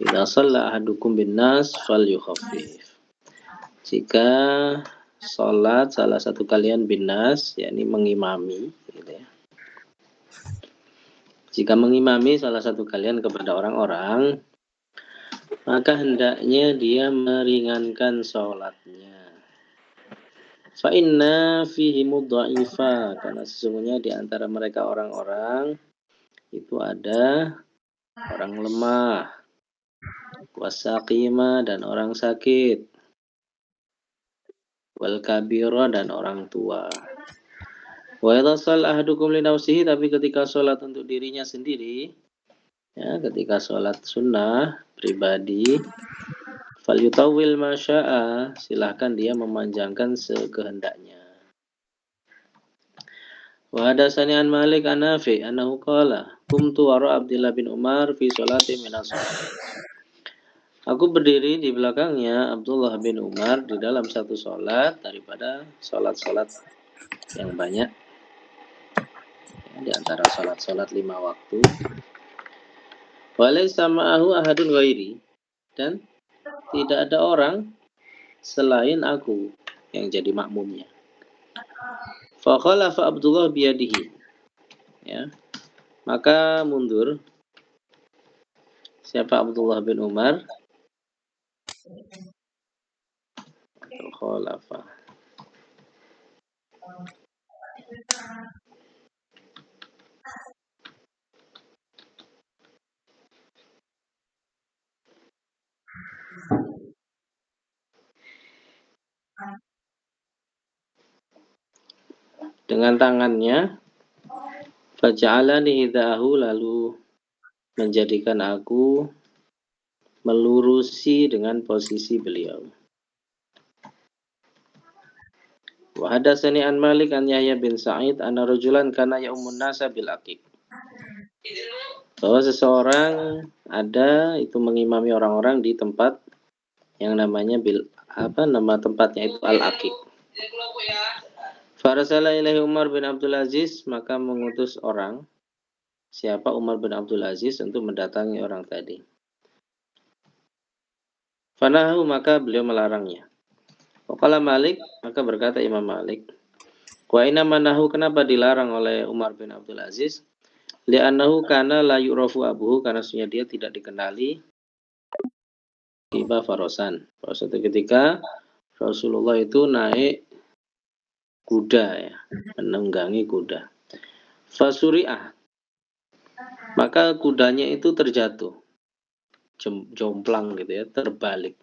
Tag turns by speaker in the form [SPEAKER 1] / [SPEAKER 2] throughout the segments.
[SPEAKER 1] Idza shalla ahadukum bin nas falyukhaffif. Jika salat salah satu kalian bin nas, yakni mengimami gitu ya. Jika mengimami salah satu kalian kepada orang-orang, maka hendaknya dia meringankan sholatnya. Fa inna fihi mudha'ifa, karena sesungguhnya di antara mereka orang-orang itu ada orang lemah, wasaqima dan orang sakit, wal kabira dan orang tua. Wa idza shalla ahadukum li nafsihi, tapi ketika sholat untuk dirinya sendiri, ya, ketika sholat sunnah pribadi, falyutawwil ma syaa, silahkan dia memanjangkan sekehendaknya. Wa hadatsani an Malik an Nafi annahu qala qumtu wara Abdullah bin Umar fi sholati minas shalah. Aku berdiri di belakangnya Abdullah bin Umar di dalam satu sholat daripada sholat-sholat yang banyak, ya, di antara sholat-sholat 5 waktu. Walaysa ma'ahu ahadun ghairi, dan tidak ada orang selain aku yang jadi makmumnya. Fa khalafa Abdullah biyadihi, ya, maka mundur siapa Abdullah bin Umar atau khalafa. Dengan tangannya, faja'alani hidahu, lalu menjadikan aku melurusi dengan posisi beliau. Wa hadatsani an Malik an Yahya bin Sa'id anna rajulan kana ya'umun nasa bil aqiq. Bahwa seseorang ada itu mengimami orang-orang di tempat yang namanya nama tempatnya itu Al-Aqiq. Farasala ilaihi Umar bin Abdul Aziz, maka mengutus orang, siapa Umar bin Abdul Aziz, untuk mendatangi orang tadi. Fanahu, maka beliau melarangnya. Waqala Malik, maka berkata Imam Malik, wa inna manahu, kenapa dilarang oleh Umar bin Abdul Aziz? Li'annahu kana la yu'rafu abuhu, karena sesungguhnya dia tidak dikenali tiba farosan. Pada suatu ketika Rasulullah itu naik kuda, ya, menunggangi kuda. Fasuri'ah, maka kudanya itu terjatuh, jomplang gitu ya, terbalik,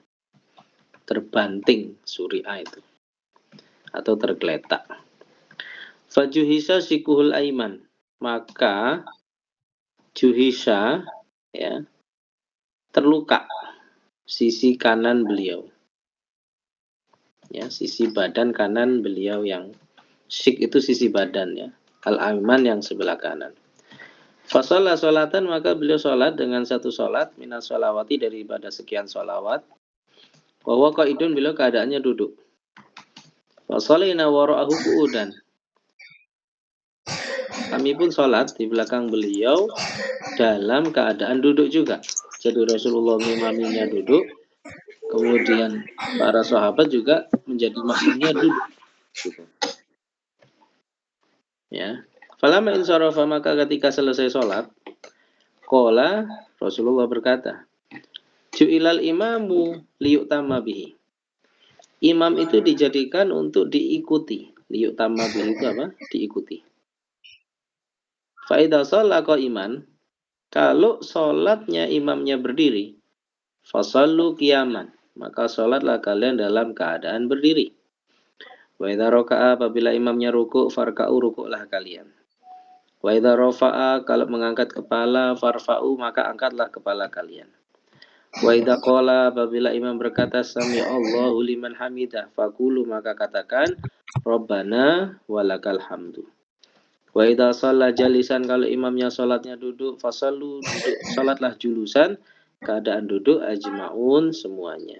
[SPEAKER 1] terbanting, suri'ah itu, atau tergeletak. Fajuhisa sikuhul aiman, maka juhisa, ya, terluka sisi kanan beliau, ya, sisi badan kanan beliau, yang sik itu sisi badan, ya, al-aiman yang sebelah kanan. Fasalla sholatan, maka beliau sholat dengan satu sholat minas sholawati, daripada sekian sholawat. Wa qaidun, beliau keadaannya duduk. Fasallina wara'ahu qu'udan, kami pun sholat di belakang beliau dalam keadaan duduk juga. Jadi Rasulullah mengimaminya duduk, kemudian para sahabat juga menjadi makmumnya duduk. Gitu. Ya. Falamma insarafa, maka ketika selesai sholat, qala, Rasulullah berkata, ju'ilal imamu liyu'tamma bihi. Imam itu dijadikan untuk diikuti. Liyu'tamma bihi itu apa? Diikuti. Fa idza shalla qa'iman, kalau sholatnya imamnya berdiri, fasallu qiyaman, maka sholatlah kalian dalam keadaan berdiri. Wa idza raka'a, apabila imamnya rukuk, farka'u, rukuklah kalian. Wa idza rafa'a, kalau mengangkat kepala, farfa'u, maka angkatlah kepala kalian. Wa idza qala, apabila imam berkata sami Allahu liman hamidah, faqulu, maka katakan Rabbana walakal hamdu. Wa idza shalla jalisan, kalau imamnya salatnya duduk, fasallu, duduk, salatlah julusan, keadaan duduk, ajma'un, semuanya.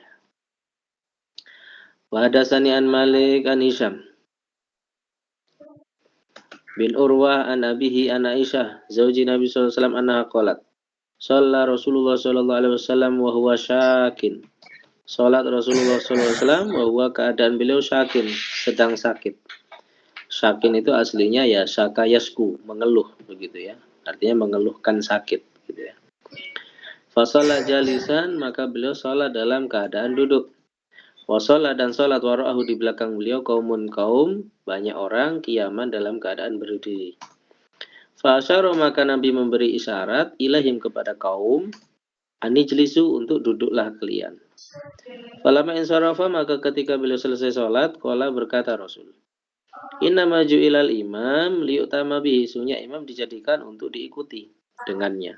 [SPEAKER 1] Wa hadatsani an Malik an Hisham bin Urwah an abihi an Aisyah zauji Nabi sallallahu alaihi wasallam anha qalat, Shalla Rasulullah sallallahu alaihi wasallam wa huwa syakin. Salat Rasulullah sallallahu alaihi wasallam wa huwa keadaan beliau syakin, sedang sakit. Syakin itu aslinya ya syaka yasku, mengeluh begitu ya. Artinya mengeluhkan sakit gitu ya. Fasalla jalisan, maka beliau salat dalam keadaan duduk. Wasolat dan salat wara'ahu di belakang beliau kaumun kaum, banyak orang kiaman dalam keadaan berdiri. Fa'asyara, maka Nabi memberi isyarat ilahim kepada kaum, anijlisu, untuk duduklah kalian. Falamma insarafa, maka ketika beliau selesai sholat, qala, berkata Rasul, inna maju ilal imam liyutama bihi, sesungguhnya imam dijadikan untuk diikuti dengannya.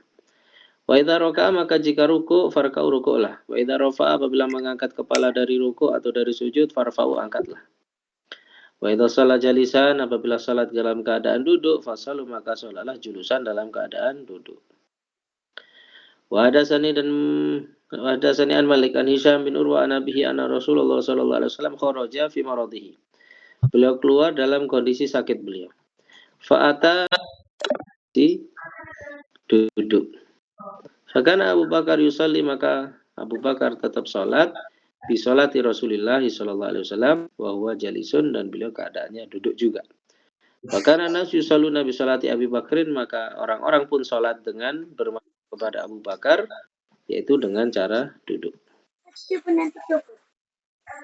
[SPEAKER 1] Wa idza raka'a, maka jika ruku, farka'u, rukuklah. Wa idza rafa'a, apabila mengangkat kepala dari ruku atau dari sujud, farfa'u, angkatlah. Wa idza shalla jalisan, apabila salat dalam keadaan duduk, fasalu, maka salatlah julusan dalam keadaan duduk. Wa hadatsani an Malik an Hisham bin Urwa an abihi anna Rasulullah sallallahu alaihi wasallam kharaja fi maradihi. Beliau keluar dalam kondisi sakit beliau. Fa'ata, di duduk. Fakana Abu Bakar yusalli, maka Abu Bakar tetap salat di salati Rasulullah sallallahu alaihi wasallam wa huwa jalisun, dan beliau keadaannya duduk juga. Fakana nas yusalluna bi salati Abi Bakrin, maka orang-orang pun salat dengan bermakmum kepada Abu Bakar, yaitu dengan cara duduk.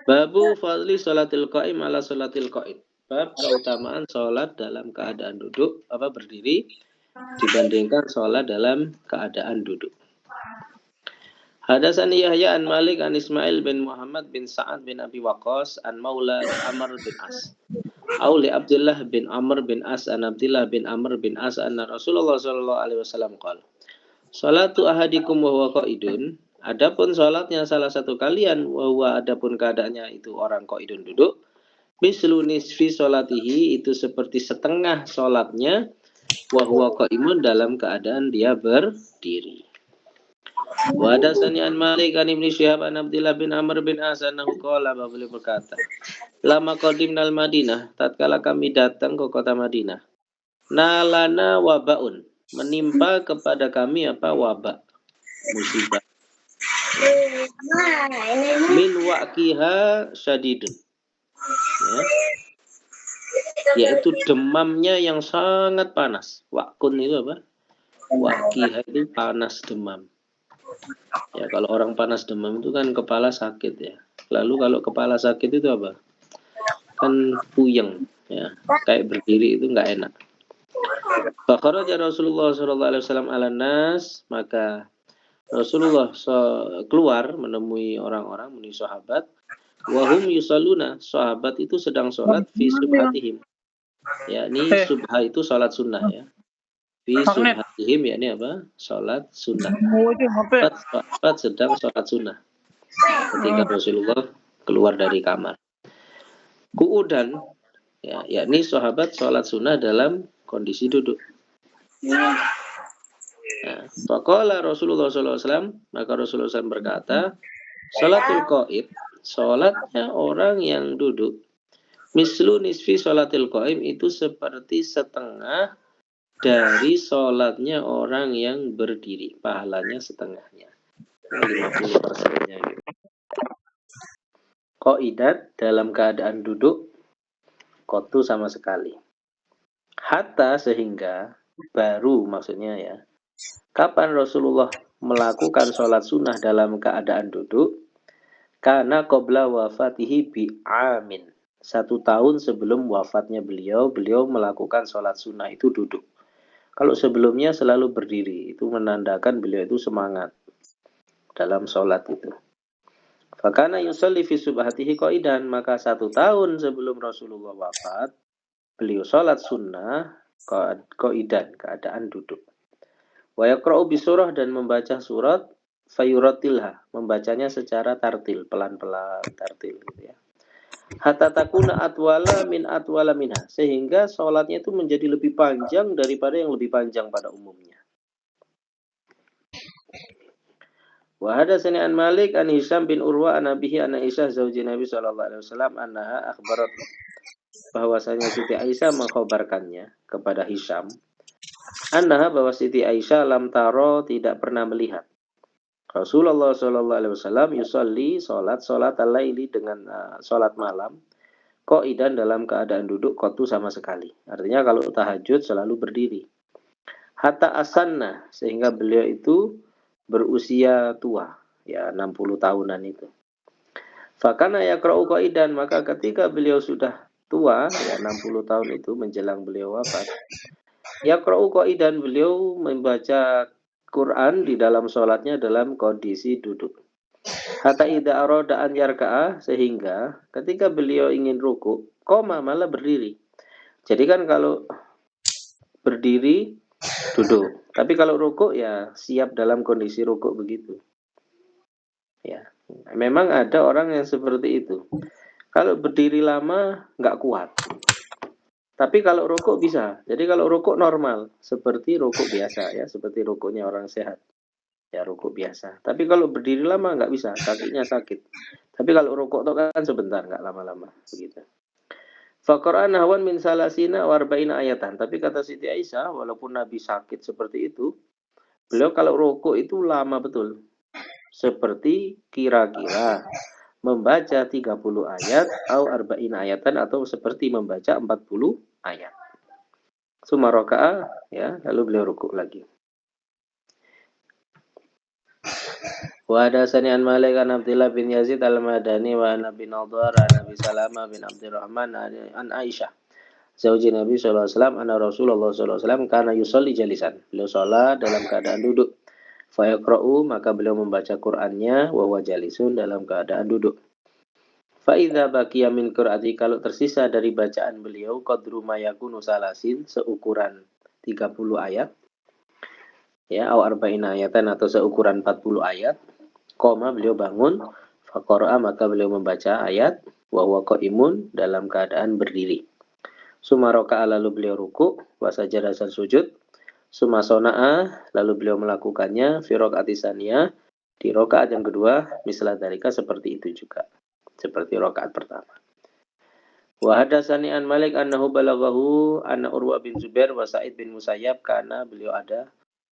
[SPEAKER 1] Babu fadli salatil qaim ala salatil qaid. Bab keutamaan salat dalam keadaan duduk, berdiri, dibandingkan salat dalam keadaan duduk. Hadatsani Yahya an Malik an Ismail bin Muhammad bin Sa'ad bin Abi Waqqas an Maula Amr bin As. Auli Abdullah bin Amr bin As an Abdullah bin Amr bin As anna Rasulullah sallallahu alaihi wasallam qala, salatu ahadikum wa huwa qaidun, adapun salatnya salah satu kalian, wa huwa, adapun keadaannya itu orang qaidun duduk, mislu nisfi salatihi, itu seperti setengah salatnya, wa huwa qaimun, dalam keadaan dia berdiri. Wa hadatsani an Malik an Ibnu Syihab an Abdullah bin Amr bin As annahu qala, beliau berkata, lama qadimnal Madinah, tatkala kami datang ke kota Madinah, nalana wabaun, menimpa kepada kami wabak, musibah. Min waqiha syadidun, ya, yaitu demamnya yang sangat panas. Wakun itu apa? Waqiha itu panas, demam. Ya, kalau orang panas demam itu kan kepala sakit ya. Lalu kalau kepala sakit itu apa? Kan puyeng ya, kayak berdiri itu nggak enak. Fakharaja Rasulullah sallallahu alaihi wasallam ala nas, maka Rasulullah keluar menemui orang-orang, menemui sahabat. Wahum yusalluna, sahabat itu sedang sholat fi subhatihim. Yakni subha itu sholat sunnah ya. Fi subhatihim, yakni apa? Sholat sunnah. Sahabat sedang sholat sunnah ketika Rasulullah keluar dari kamar. Ku'udan, ya, yakni sahabat sholat sunnah dalam kondisi duduk. Nah, faqala Rasulullah SAW, maka Rasulullah SAW berkata, salatul qaid, salatnya orang yang duduk, mislu nisfi salatil qaim, itu seperti setengah dari salatnya orang yang berdiri, pahalanya setengahnya, 50%-nya gitu. Qaidat, dalam keadaan duduk, kotu sama sekali. Hatta, sehingga, baru maksudnya ya, kapan Rasulullah melakukan sholat sunnah dalam keadaan duduk? Karena qabla wafatihi bi amin. 1 tahun sebelum wafatnya beliau melakukan sholat sunnah itu duduk. Kalau sebelumnya selalu berdiri, itu menandakan beliau itu semangat dalam sholat itu. Fakana yusalli fi subhatihi qaidan, maka 1 tahun sebelum Rasulullah wafat, beliau sholat sunnah qaidan, keadaan duduk. Wa yaqra'u bisurah, dan membaca surat, fayuratilha, membacanya secara tartil, pelan-pelan tartil gitu ya. Hatta takuna atwala minha, sehingga sholatnya itu menjadi lebih panjang daripada yang lebih panjang pada umumnya. Wa hadatsani an Malik an Hisham bin Urwa an abihi an Aisyah zauji Nabi sallallahu alaihi wasallam annaha akhbarat, bahwasanya Siti Aisyah mengkhabarkannya kepada Hisham, Annaha bahwa Siti Aisyah lam taro tidak pernah melihat Rasulullah Shallallahu Alaihi Wasallam yusolli solat al-laili dengan solat malam qaidan dalam keadaan duduk kotu sama sekali. Artinya kalau tahajud selalu berdiri. Hatta asanna sehingga beliau itu berusia tua ya 60 tahunan itu. Fakana yaqra'u qaidan maka ketika beliau sudah tua ya 60 tahun itu menjelang beliau wafat. Yaqra'u qaidan beliau membaca Quran di dalam sholatnya dalam kondisi duduk. Hatta idza arada an yarka'a sehingga ketika beliau ingin ruku, koma malah berdiri. Jadi kan kalau berdiri duduk, tapi kalau ruku ya siap dalam kondisi ruku begitu. Ya, memang ada orang yang seperti itu. Kalau berdiri lama nggak kuat. Tapi kalau rukuk bisa. Jadi kalau rukuk normal, seperti rukuk biasa ya, seperti rukuknya orang sehat. Ya rukuk biasa. Tapi kalau berdiri lama nggak bisa, kakinya sakit. Tapi kalau rukuk itu kan sebentar, nggak lama-lama begitu. Faqara'an hawan min salasina warba'ina ayatan. Tapi kata Siti Aisyah, walaupun Nabi sakit seperti itu, beliau kalau rukuk itu lama betul. Seperti kira-kira membaca 30 ayat atau arba'ina ayatan atau seperti membaca 40 ayat. Summa raka'a ya, lalu beliau rukuk lagi. Wa hadatsani an Malik an Abdullah bin Yazid al-Madani wa an Abi Nadhar an Abi Salamah bin Abdurrahman an Aisyah zauji Nabi sallallahu alaihi wasallam anna Rasulullah sallallahu alaihi wasallam kana yusolli jalisan. Beliau salat dalam keadaan duduk. Fa yaqra'u maka beliau membaca Qur'annya wa huwa jalisun dalam keadaan duduk. Fa idza baqiya min qira'ati kalau tersisa dari bacaan beliau qadru ma yakunu salasin seukuran 30 ayat ya au arba'ina ayatan atau seukuran 40 ayat koma beliau bangun faqara'a maka beliau membaca ayat wa huwa qaimun dalam keadaan berdiri. Summa raka'a lalu beliau ruku wa sajada dan sujud. Summa sona'a lalu beliau melakukannya fi rakaat tsaniyah di rakaat yang kedua misal dalika seperti itu juga. Seperti rakaat pertama. Wa hadatsani an Malik annahu balaghahu anna Urwa bin Zubair wa Sa'id bin Musayyab karena beliau ada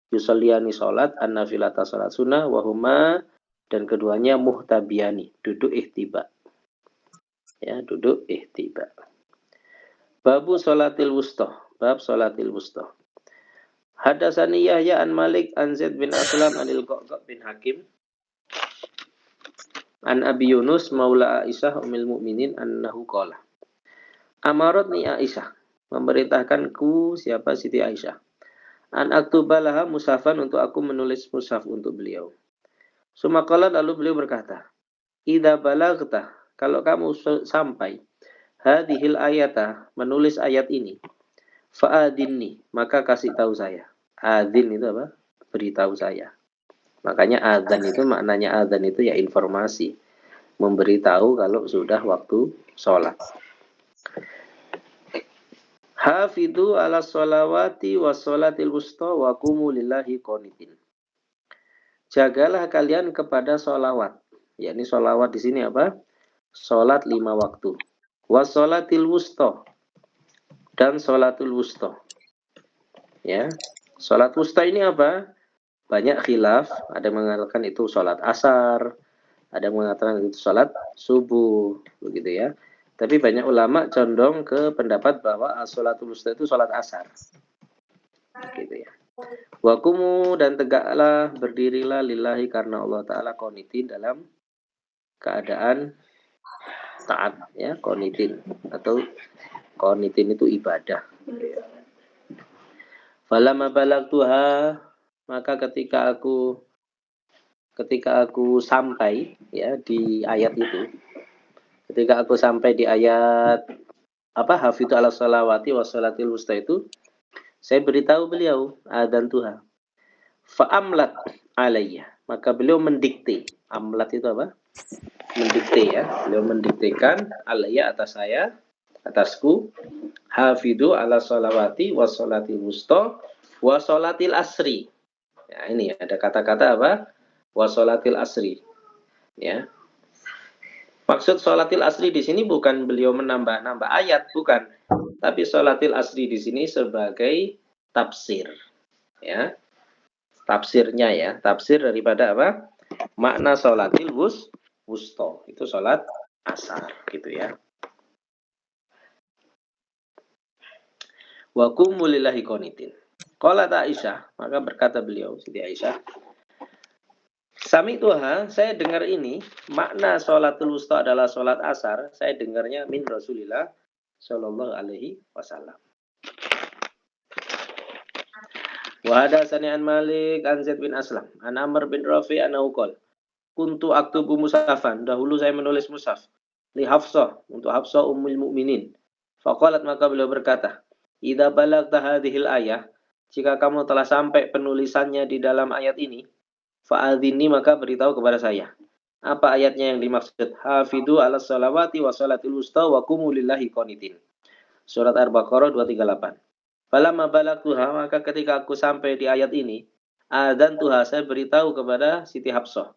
[SPEAKER 1] yusalliyani salat an-nafilata salat sunnah wa huma dan keduanya muhtabiyani duduk ihtiba. Ya, duduk ihtiba. Babu salatil wusta, bab salatil wusta. Hadatsani Yahya an Malik an Zaid bin Aslam anil Qaqab bin Hakim an Abi Yunus maula Aisyah ummul mukminin annahu qala Amaratni Aisyah memerintahkanku siapa Siti Aisyah an aktubalaha mushafan untuk aku menulis mushaf untuk beliau. Sumaqala lalu beliau berkata, "Idza balagta, kalau kamu sampai hadhil ayata, menulis ayat ini, fa'adinni, maka kasih tahu saya." Adzin itu apa? Beritahu saya. Makanya adzan itu maknanya adzan itu ya informasi, memberitahu kalau sudah waktu sholat. Hafidhu ala sholawati wa sholatil wusta wa qumu lillahi qanitin. Jagalah kalian kepada sholawat. Yakni sholawat di sini apa? Sholat 5 waktu. Wa sholatil wusta dan sholatul wusta. Ya, sholat wusta ini apa? Banyak khilaf. Ada yang mengatakan itu sholat asar, ada yang mengatakan itu sholat subuh, begitu ya. Tapi banyak ulama condong ke pendapat bahwa sholatul wusta itu sholat asar. Gitu ya. Wakumu dan tegaklah, berdirilah lillahi karena Allah Ta'ala qanitin dalam keadaan taat ya, qanitin atau qanitin itu ibadah. Falamma balagtuha maka ketika aku sampai ya di ayat itu, ketika aku sampai di ayat apa hafidhu ala sholawati wa sholatil wusta itu, saya beritahu beliau adzan Tuhan. Fa'amlat alayya, maka beliau mendikte. Amlat itu apa? Mendikte ya. Beliau mendiktekan alayya atas saya, atasku, hafidhu ala sholawati wa sholatil wusta wa sholatil asri. Ya, ini ada kata-kata apa? Wa sholatil asri. Ya. Maksud sholatil asri di sini bukan beliau menambah-nambah ayat, bukan. Tapi sholatil asri di sini sebagai tafsir. Ya, tafsirnya ya, tafsir daripada apa? Makna sholatil wusto, itu sholat asar gitu ya. Wa qumu lillahi qanitin. Qalat Aisyah, maka berkata beliau, Siti Aisyah, Sami Tuha, saya dengar ini, makna sholatul wusta adalah sholat asar, saya dengarnya min Rasulillah Shallallahu alaihi wasallam. Wa hadatsani an Malik an Zaid bin Aslam, an Amr bin Rafi an Uqal. Kuntu aktubu mushafan, dahulu saya menulis mushaf. Li Hafsah, untuk Hafsah ummul mukminin. Faqalat, maka beliau berkata, idza balagta hadhil ayah, jika kamu telah sampai penulisannya di dalam ayat ini, fa'adhini, maka beritahu kepada saya. Apa ayatnya yang dimaksud? Hafidhu ala sholawati wa sholatil wusta wa qumu lillahi qanitin. Surat Al-Baqarah 238. Falamma balagtuha, maka ketika aku sampai di ayat ini, adzan tuha, saya beritahu kepada Siti Hafsah.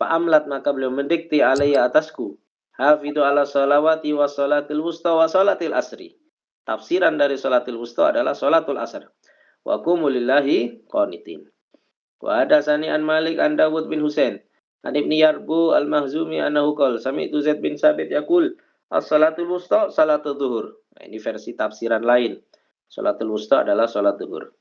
[SPEAKER 1] Fa'amlat, maka beliau mendikti alaiya atasku. Hafidhu ala sholawati wa sholatil wusta wa sholatil asri. Tafsiran dari sholatil wusta adalah sholatul asr. Wa qumu lillahi qanitin. Wa hadatsani an Malik an Dawud bin Husain an Ibni Yarbu al-Mahzumi annahu qala sami'tu Zaid bin Sabit yaqul as-salatul wusta salatul zuhur. Nah, ini versi tafsiran lain. Salatul wusta adalah salat zuhur.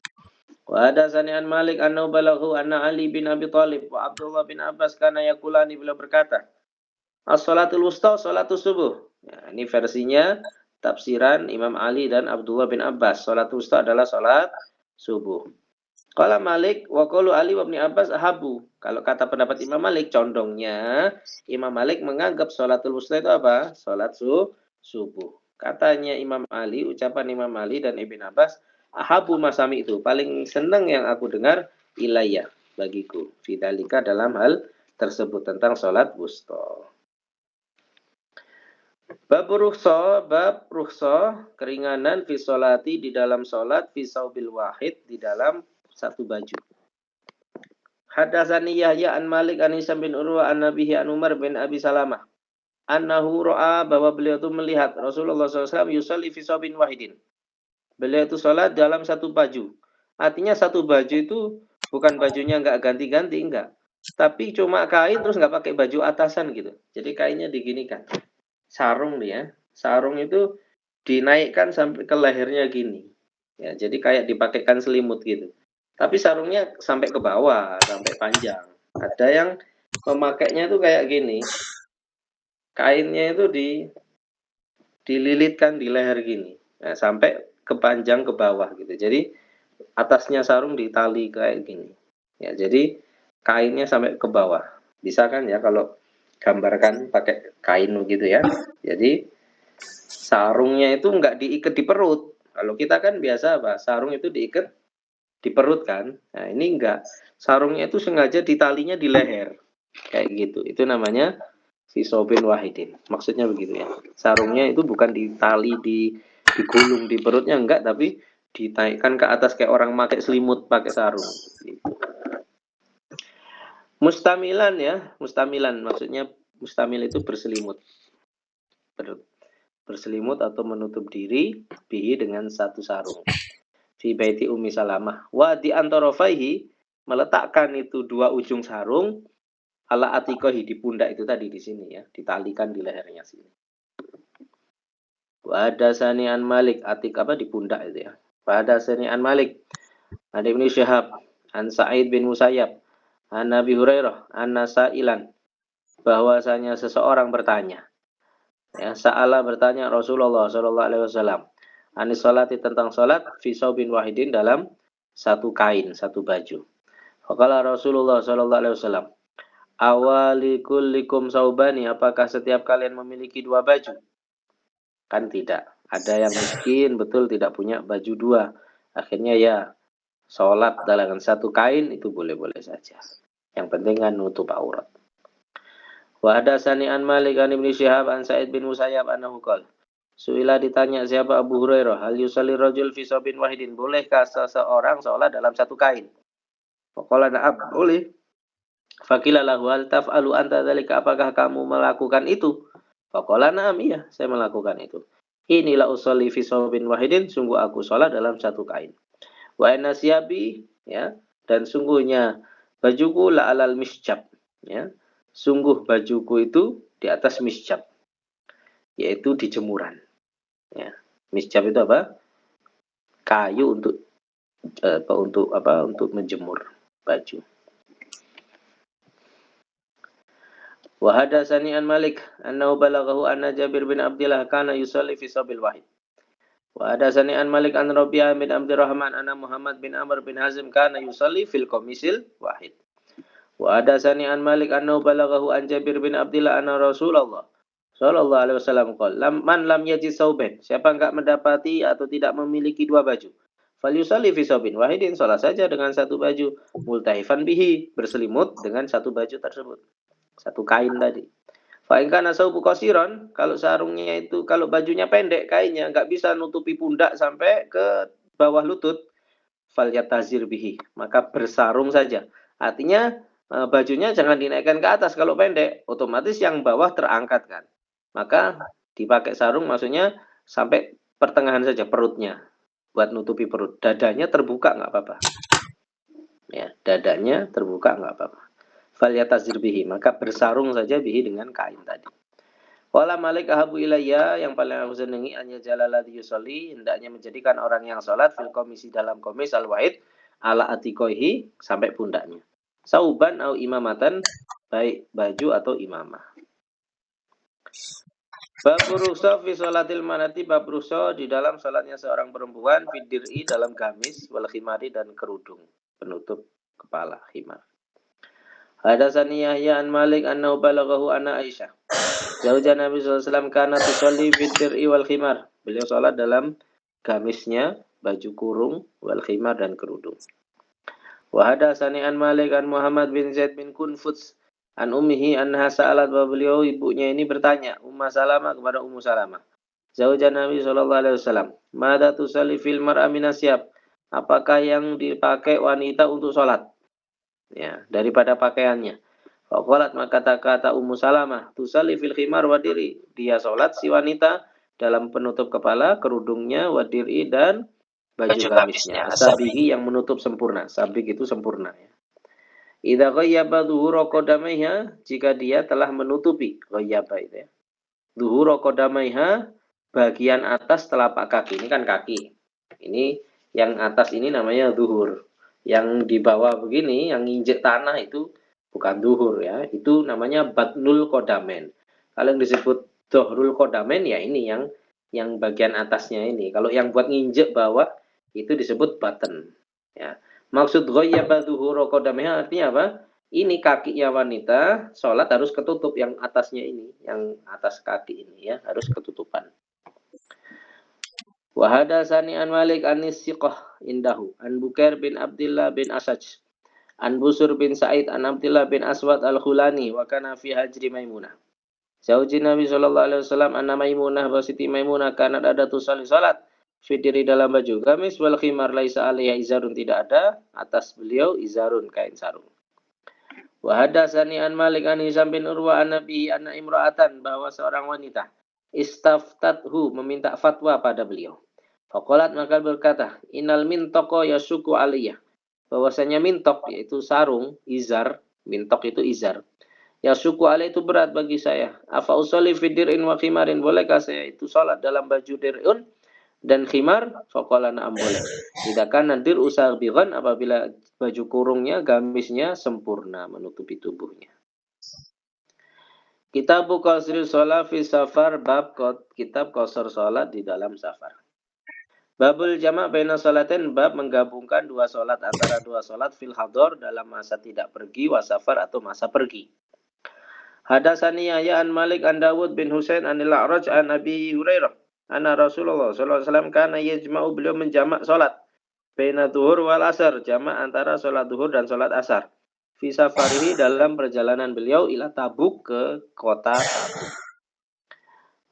[SPEAKER 1] Wa hadatsani an Malik annahu balaghu anna Ali bin Abi Thalib wa Abdullah bin Abbas kana yaqulani, beliau berkata, as-salatul wusta salatus subuh. Nah, ini versinya tafsiran Imam Ali dan Abdullah bin Abbas. Salatul wusta adalah salat subuh. Qala Malik wa qalu Ali wa Ibnu Abbas ahabu. Kalau kata pendapat Imam Malik, condongnya Imam Malik menganggap sholatul wusta itu apa? Sholat subuh. Katanya Imam Ali, ucapan Imam Ali dan Ibnu Abbas, ahabu masami itu, paling senang yang aku dengar ilayya, bagiku. Fidzalika, dalam hal tersebut, tentang sholat wusta. Bab rukhsah, keringanan fi sholati, di dalam sholat, fi saubil wahid, di dalam satu baju. Hadatsani Yahya an Malik an Hisam bin Urwa an Nabihi an Umar bin Abi Salamah. Annahu ra'a, bahwa beliau itu melihat Rasulullah SAW yusalli fi saubin wahidin. Beliau itu sholat dalam satu baju. Artinya satu baju itu bukan bajunya nggak ganti-ganti, enggak. Tapi cuma kain terus nggak pakai baju atasan gitu. Jadi kainnya diginikan. Sarung dia. Sarung itu dinaikkan sampai ke lehernya gini. Ya, jadi kayak dipakaikan selimut gitu. Tapi sarungnya sampai ke bawah, sampai panjang. Ada yang memakainya itu kayak gini. Kainnya itu dililitkan di leher gini. Nah, sampai kepanjang ke bawah gitu. Jadi atasnya sarung ditali kayak gini. Ya, jadi kainnya sampai ke bawah. Bisa kan ya kalau gambarkan pakai kain gitu ya. Jadi sarungnya itu nggak diikat di perut. Kalau kita kan biasa apa? Sarung itu diikat di perut kan. Nah, ini enggak. Sarungnya itu sengaja ditalinya di leher. Kayak gitu. Itu namanya fisobin wahidin. Maksudnya begitu ya. Sarungnya itu bukan ditali digulung di perutnya enggak, tapi ditaikkan ke atas kayak orang pakai selimut pakai sarung. Gitu. Mustamilan ya, mustamilan maksudnya mustamil itu berselimut. Berselimut atau menutup diri bihi dengan satu sarung. Fi baiti Ummi Salamah. Wa di antarafaihi, meletakkan itu dua ujung sarung ala atikohi, di pundak itu tadi di sini ya, ditalikan di lehernya sini. Wa hadatsani an Malik, atik apa di pundak itu ya. Wa hadatsani an Malik an Ibnu Syihab an Sa'id bin Musayyab an Nabi Hurairah anna sa'ilan, bahwasanya seseorang bertanya. Ya, sa'ala bertanya Rasulullah sallallahu alaihi wasallam anis salati, tentang salat fi saubin wahidin, dalam satu kain, satu baju. Faqala Rasulullah sallallahu alaihi wasallam, awalikullikum saubani, apakah setiap kalian memiliki dua baju? Kan tidak. Ada yang miskin betul tidak punya baju dua. Akhirnya ya sholat dalam satu kain itu boleh-boleh saja. Yang penting kan nutup aurat. Wa hadatsani an Malik an Ibnu Syihab an Sa'id bin Musayyab annahu qala, Suila, ditanya siapa Abu Hurairah, hal yusalli rajul fi saubin wahidin, bolehkah seseorang sholat dalam satu kain? Faqala na'am, boleh. Faqila lahu hal taf'alu anta dzalika, apakah kamu melakukan itu? Faqala na'am, iya, saya melakukan itu. Inilah usolli fi saubin wahidin, sungguh aku sholat dalam satu kain. Wa inna siyabi, ya. Dan sungguhnya bajuku la alal misjab, ya. Sungguh bajuku itu di atas misjab, yaitu di jemuran, ya. Misjab itu apa? Kayu untuk menjemur baju. Wa hadatsani an Malik annahu balaghahu anna Jabir bin Abdullah kana yusalli fi sabil wahid. Wa hadatsani an Malik an Rabi'ah bin Abdurrahman anna Muhammad bin Amr bin Hazim kana yusalli fil qamisil wahid. Wa hadatsani an Malik annahu balaghahu an Jabir bin Abdullah anna Rasulullah sallallahu alaihi wasallam qala man lam yajid sauban, siapa enggak mendapati atau tidak memiliki dua baju, falyusalli fi saubin wahidin, salat saja dengan satu baju, multahifan bihi, berselimut dengan satu baju tersebut, satu kain tadi. Fa in kana saubu qasiran, kalau sarungnya itu, kalau bajunya pendek kainnya enggak bisa nutupi pundak sampai ke bawah lutut, falyatazir bihi, maka bersarung saja. Artinya bajunya jangan dinaikkan ke atas kalau pendek, otomatis yang bawah terangkat kan. Maka dipakai sarung, maksudnya sampai pertengahan saja perutnya, buat nutupi perut. Dadanya terbuka nggak apa-apa. Ya, dadanya terbuka nggak apa-apa. Falyatazir bihi, maka bersarung saja bihi dengan kain tadi. Wala Malik ahabu ilayya, yang paling aku senangi anya jalalati yusolli, hendaknya menjadikan orang yang sholat fil komisi, dalam komis al wahid ala atikohi, sampai pundaknya. Sauban au imamatan, baik baju atau imamah. Bab rukhsah fi sholatil manati, bab rukhsah di dalam salatnya seorang perempuan, fidir'i, dalam gamis, wal khimari, dan kerudung penutup kepala, khimar. Hadatsani Yahya an Malik annahu balaghahu anna Aisyah zaujan Nabi sallallahu alaihi wasallam kana tusalli fidir'i wal khimar. Beliau salat dalam gamisnya, baju kurung, wal khimar, dan kerudung. Wa hadatsani an Malik an Muhammad bin Zaid bin Kunfuts an ummihi anha sa'alat, bahwa beliau ibunya ini bertanya, Ummu Salamah, kepada Ummu Salamah, zaujan Nabi sallallahu alaihi wasallam, madza tusalli fil mar'a min asyab, apakah yang dipakai wanita untuk salat, ya, daripada pakaiannya. Faqalat, maka kata Ummu Salamah, tusalli fil khimar wa diri, dia salat si wanita dalam penutup kepala, kerudungnya, wa diri, dan baju gamisnya, asabihi, yang menutup sempurna. Sabik itu sempurna, ya. Idza ghayyaba dhuhura qadamaiha, jika dia telah menutupi, ghayyaba itu ya, dhuhura qadamaiha, bagian atas telapak kaki. Ini kan kaki. Ini yang atas ini namanya dhuhur. Yang di bawah begini, yang injek tanah itu bukan dhuhur ya. Itu namanya batnul qadamen. Kalau yang disebut dhuhrul qadamen ya ini yang bagian atasnya ini. Kalau yang buat nginjek bawah itu disebut baten, ya. Maksud ghayyaba dhuhura qadamiha artinya apa? Ini kakinya wanita, sholat harus ketutup yang atasnya ini, yang atas kaki ini ya, harus ketutupan. Wa hadatsani an Malik an Siqah indahu an Bukair bin Abdullah bin Asaj an Busur bin Sa'id an Abdullah bin Aswad al-Khulani wa kana fi hajri Maimunah. Zauji Nabi sallallahu alaihi wasallam anna Maimunah, wa Siti Maimunah kanat ada tusalli salat fidiri, dalam baju gamis, wal khimar laisa alaiha izarun, tidak ada atas beliau izarun, kain sarung. Wa hadatsani an Malik an Hisham bin Urwa an Nabi anna imra'atan, bahwa seorang wanita istaftathu, meminta fatwa pada beliau. Faqalat, maka berkata, innal mintaqa yasuku aliyah, bahwasanya mintok yaitu sarung, izar, mintok itu izar, yasuku aliyah itu berat bagi saya. Afa usolli fidir'in wa khimarin, bolehkah saya itu salat dalam baju dir'un dan khimar? Faqala na'am, boleh. Tidak kan nadir usah bigan, apabila baju kurungnya, gamisnya sempurna menutupi tubuhnya. Kitab qasrul shalah fi safar, bab kitab qasar salat di dalam safar. Babul jama' baina salatin, bab menggabungkan dua salat, antara dua salat fil hadar, dalam masa tidak pergi, wa safar, atau masa pergi. Hadatsani Yahya an Malik an Dawud bin Husain anil A'raj an Abi Hurairah anna Rasulullah sallallahu alaihi wasallam kana yajma'u, beliau menjamak salat baina zuhur wal asar, jamak antara salat zuhur dan salat asar, fi safarihi, dalam perjalanan beliau ila Tabuk, ke kota Tabuk.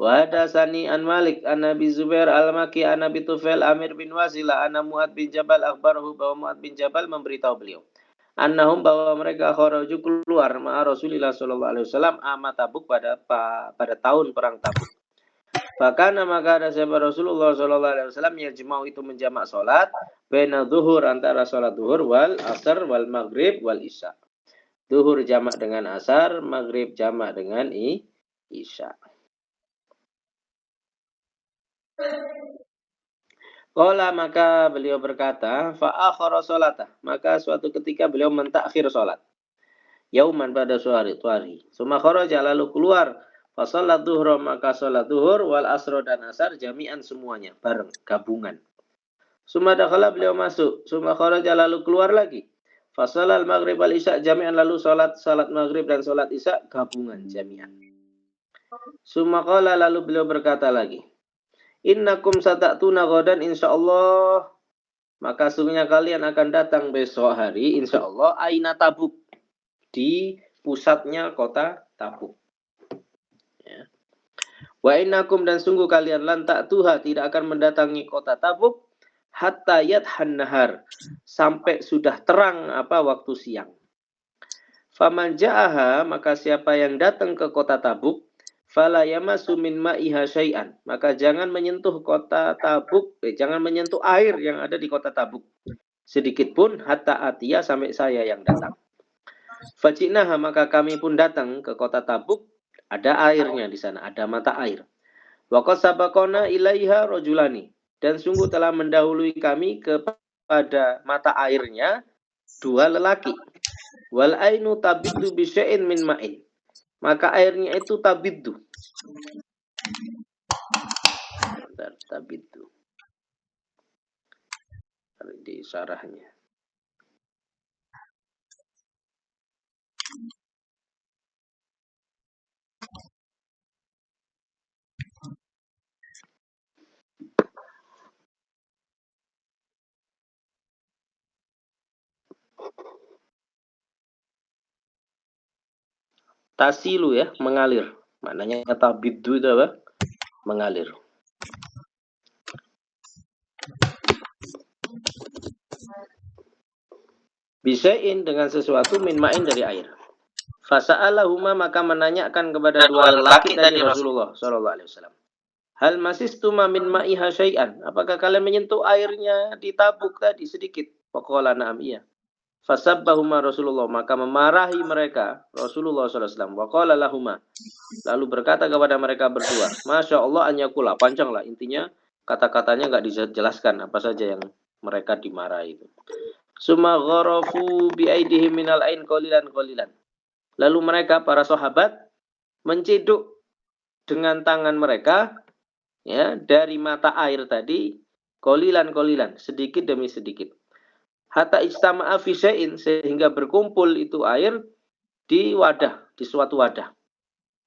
[SPEAKER 1] Wa hadatsani an Malik an Abi Zubair al-Maki an Abi Tufail Amir bin Wasila anna Mu'ad bin Jabal akhbarahu, bahwa Mu'ad bin Jabal memberitahu beliau, annahum, bahwa mereka kharaju, keluar ma'a Rasulillah sallallahu alaihi wasallam ama Tabuk, pada tahun perang Tabuk. Fakana maka ada siapa Rasulullah sallallahu alaihi wasallam yajma'u itu menjamak salat baina zuhur antara salat zuhur wal asar wal maghrib wal isya. Zuhur jamak dengan asar, maghrib jamak dengan isya. Qala maka beliau berkata, fa akhara salatah. Maka suatu ketika beliau mentakhir salat. Yauman pada suatu hari. Suma kharaja lalu keluar. Fa salat zuhur maka salat zuhur wal asro dan asar jami'an semuanya bareng gabungan. Suma dakhala beliau masuk. Suma kharaja lalu keluar lagi. Fa salal maghrib wal isya jami'an lalu salat maghrib dan salat isya gabungan jami'an. Suma qala lalu beliau berkata lagi. Innakum satatuna ghadan insyaallah. Maka sungguhnya kalian akan datang besok hari insyaallah aina Tabuk. Di pusatnya kota Tabuk. Ya. Wa innakum dan sungguh kalian lan ta'tuha tidak akan mendatangi kota Tabuk hatta yadhan nahar sampai sudah terang waktu siang. Faman ja'aha maka siapa yang datang ke kota Tabuk fala yamasu min ma'iha syai'an maka jangan menyentuh kota Tabuk jangan menyentuh air yang ada di kota Tabuk sedikit pun hatta atia sampai saya yang datang. Fajinaha maka kami pun datang ke kota Tabuk, ada airnya di sana, ada mata air. Waqad sabaqona ilaiha rajulani dan sungguh telah mendahului kami kepada mata airnya dua lelaki. Wal ainu tabiddu bi syai'in min ma'in. Maka airnya itu tabiddu. Tabiddu. Di syarahnya. Tasilu ya, mengalir. Maknanya kata biddu itu apa? Mengalir. Bisain dengan sesuatu min ma'in dari air. Fasa'alahuma maka menanyakan kepada dua lelaki tadi Rasulullah sallallahu alaihi wasallam. Hal masistuma min ma'iha syai'an? Apakah kalian menyentuh airnya di Tabuk tadi sedikit? Faqala na'am iya. Fasabbahuma Rasulullah maka memarahi mereka Rasulullah sallallahu alaihi wasallam. Waqala lahuma lalu berkata kepada mereka berdua, Masya Allah anyakula, panjang lah intinya kata-katanya nggak dijelaskan apa saja yang mereka dimarahi itu. Summa gharafu biaidihim minal ain qalilan. Lalu mereka para sahabat menciduk dengan tangan mereka ya dari mata air tadi qalilan sedikit demi sedikit. Hatta ijtama'a fi syai'in sehingga berkumpul itu air di wadah, di suatu wadah.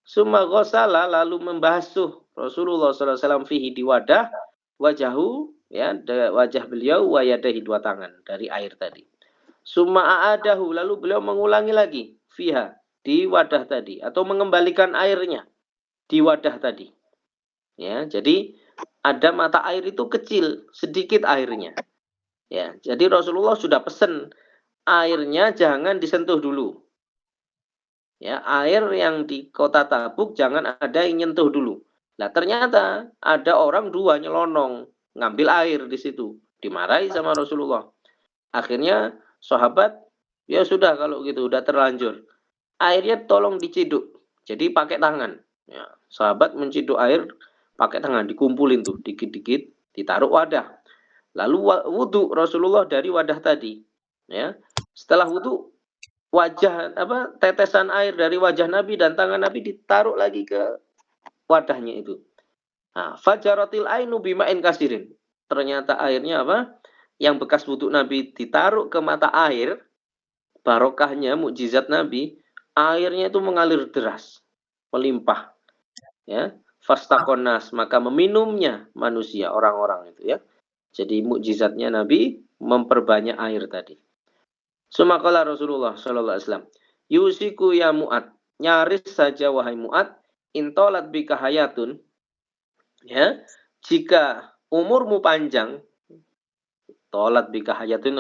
[SPEAKER 1] Summa ghasala lalu membasuh Rasulullah sallallahu alaihi wasallam fihi di wadah wajahu ya wajah beliau wa yadahi dua tangan dari air tadi. Summa a'adahu lalu beliau mengulangi lagi fiha di wadah tadi atau mengembalikan airnya di wadah tadi. Ya, jadi ada mata air itu kecil, sedikit airnya. Ya, jadi Rasulullah sudah pesan airnya jangan disentuh dulu. Ya, air yang di kota Tabuk jangan ada yang nyentuh dulu. Nah, ternyata ada orang dua nyelonong ngambil air di situ, dimarahi sama Rasulullah. Akhirnya sahabat, ya sudah kalau gitu udah terlanjur. Airnya tolong diciduk. Jadi pakai tangan. Ya, sahabat menciduk air pakai tangan, dikumpulin tuh dikit-dikit, ditaruh wadah. Lalu wudhu Rasulullah dari wadah tadi. Ya, setelah wudhu tetesan air dari wajah Nabi dan tangan Nabi ditaruh lagi ke wadahnya itu. Nah, fajaratil ainu bima'in kasirin. Ternyata airnya yang bekas wudhu Nabi ditaruh ke mata air, barokahnya mukjizat Nabi, airnya itu mengalir deras, melimpah. Ya, fastakonas maka meminumnya manusia orang-orang itu ya. Jadi mukjizatnya Nabi memperbanyak air tadi. Sumakala Rasulullah sallallahu alaihi wasallam, yusiku ya Mu'ad, nyaris saja wahai Mu'ad, intolat bika hayatun, ya, jika umurmu panjang, tolat bika hayatun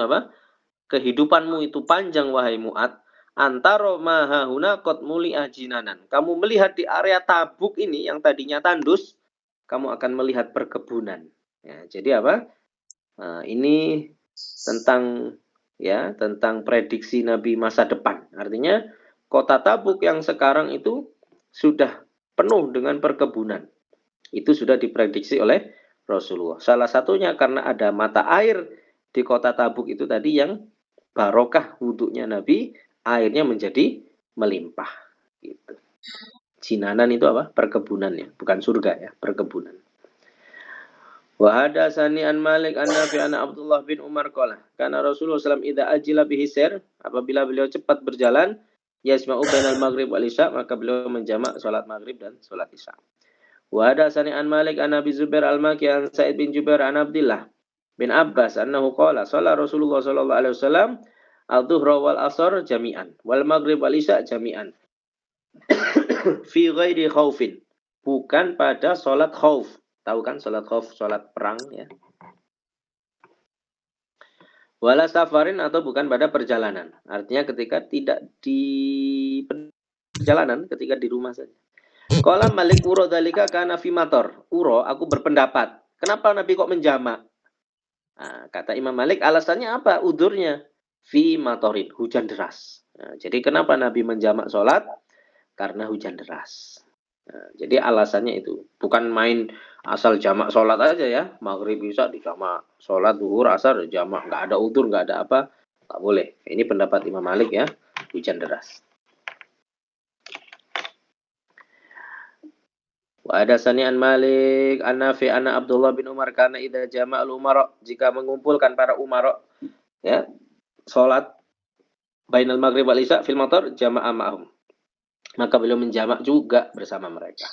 [SPEAKER 1] kehidupanmu itu panjang wahai Mu'ad, antara mahahuna kot muli ajinanan. Kamu melihat di area Tabuk ini yang tadinya tandus, kamu akan melihat perkebunan. Ya, jadi apa? Nah, ini tentang tentang prediksi Nabi masa depan. Artinya kota Tabuk yang sekarang itu sudah penuh dengan perkebunan. Itu sudah diprediksi oleh Rasulullah. Salah satunya karena ada mata air di kota Tabuk itu tadi yang barokah wudhunya Nabi, airnya menjadi melimpah. Gitu. Jinanan itu apa? Perkebunan ya, bukan surga ya, perkebunan. Wa hadatsani an Malik an Nafi an Abdullah bin Umar qala kana Rasulullah sallallahu alaihi wasallam idza ajila bihi sir, apabila beliau cepat berjalan yasma'u bainal maghrib wal isya, maka beliau menjamak salat maghrib dan salat isya. Wa hadatsani an Malik an Abi Zubair al-Maki an Sa'id bin Jubair an Abdullah bin Abbas annahu qala shalla Rasulullah sallallahu alaihi wasallam al-dhuhra wal asr jami'an wal maghrib wal isya jami'an fi ghairi khaufin, bukan pada salat khauf. Tahu kan salat khauf, salat perang ya. Wala safarin, atau bukan pada perjalanan. Artinya ketika tidak di perjalanan, ketika di rumah saja. Qala Malik uro dalika kana fi mator. Uro, aku berpendapat, kenapa Nabi kok menjamak? Nah, kata Imam Malik, alasannya apa? Udurnya fi matorin, hujan deras. Nah, jadi kenapa Nabi menjamak sholat? Karena hujan deras. Nah, jadi alasannya itu bukan main asal jamak sholat aja ya, maghrib bisa dijamak, sholat duhur asar jamak, nggak ada udur, nggak ada apa, nggak boleh. Ini pendapat Imam Malik ya, hujan deras. Wa hadatsani an Malik an Nafi anna Abdullah bin Umar kana idza jama'al umara, jika mengumpulkan para umara ya salat bainal maghrib wal isya fil matar jama'a ma'hum, maka beliau menjamak juga bersama mereka.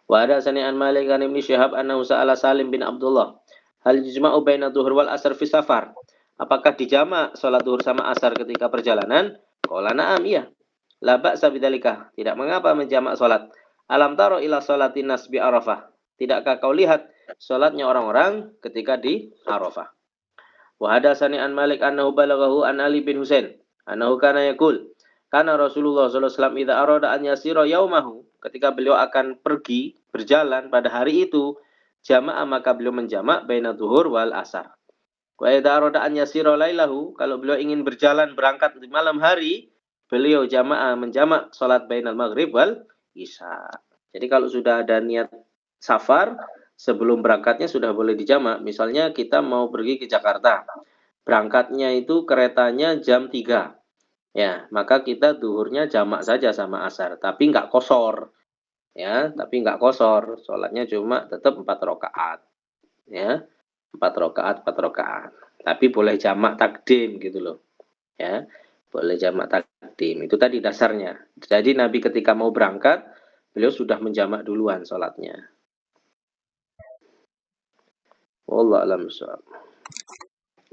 [SPEAKER 1] Wa hadatsani an Malik an Ibnu Syihab annahu sa'ala Salim bin Abdullah hal yujma'u baina dhuhur wal asar fi safar, apakah dijamak salat zuhur sama asar ketika perjalanan? Qala na'am, iya. La ba'sa bidzalika, tidak mengapa menjamak salat. Alam taro ila salatin nas bi Arafah, tidakkah kau lihat salatnya orang-orang ketika di Arafah? Wa hadatsani an Malik annahu balaghahu an Ali bin Husain annahu kana yaqul kana Rasulullah sallallahu alaihi wasallam idza arada an yasira yaumahu, ketika beliau akan pergi berjalan pada hari itu, jamaah maka beliau menjamak baina zuhur wal asar. Wa idza arada an yasira lailahu, kalau beliau ingin berjalan berangkat di malam hari, beliau jamaah menjamak salat bainal maghrib wal isya. Jadi kalau sudah ada niat safar, sebelum berangkatnya sudah boleh dijamak. Misalnya kita mau pergi ke Jakarta, berangkatnya itu keretanya jam 3. Ya, maka kita duhurnya jamak saja sama asar, tapi nggak kosor. Ya, tapi nggak kosor. Sholatnya cuma tetap 4 rakaat. Ya, 4 rakaat, 4 rakaat. Tapi boleh jamak takdim gitu loh. Ya, boleh jamak takdim. Itu tadi dasarnya. Jadi Nabi ketika mau berangkat, beliau sudah menjamak duluan sholatnya. Wallahu a'lam bishawab.